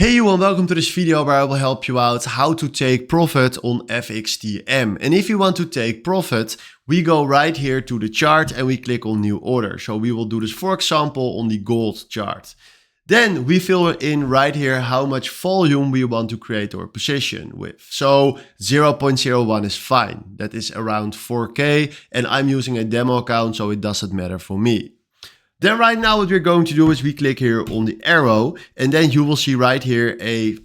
Hey you and welcome to this video where I will help you out how to take profit on FXTM. And if you want to take profit, we go right here to the chart and we click on new order. So we will do this, for example, on the gold chart. Then we fill in right here how much volume we want to create our position with. So 0.01 is fine. That is around 4K and I'm using a demo account, so it doesn't matter for me. Then right now what we're going to do is we click here on the arrow and then you will see right here a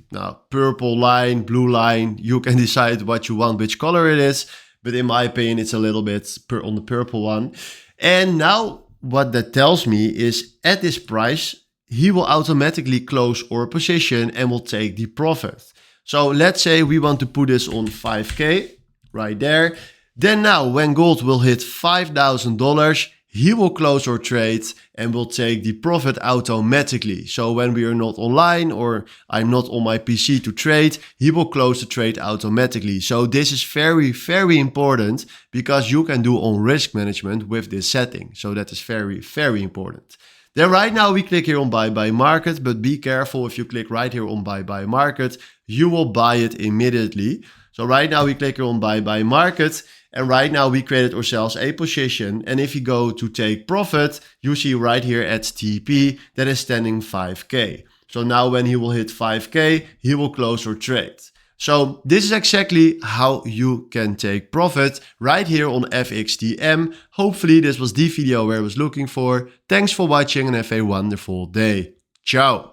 purple line, blue line. You can decide what you want, which color it is. But in my opinion, it's a little bit on the purple one. And now what that tells me is at this price, he will automatically close our position and will take the profit. So let's say we want to put this on 5K right there. Then now when gold will hit $5,000, he will close our trade and will take the profit automatically. So when we are not online or I'm not on my PC to trade, he will close the trade automatically. So this is very, very important because you can do on risk management with this setting. So that is very, very important. Then right now we click here on buy by market, but be careful if you click right here on buy by market, you will buy it immediately. So right now we click here on buy by market. And right now we created ourselves a position. And if you go to take profit, you see right here at TP that is standing 5K. So now when he will hit 5K, he will close our trade. So this is exactly how you can take profit right here on FXTM. Hopefully this was the video where I was looking for. Thanks for watching and have a wonderful day. Ciao.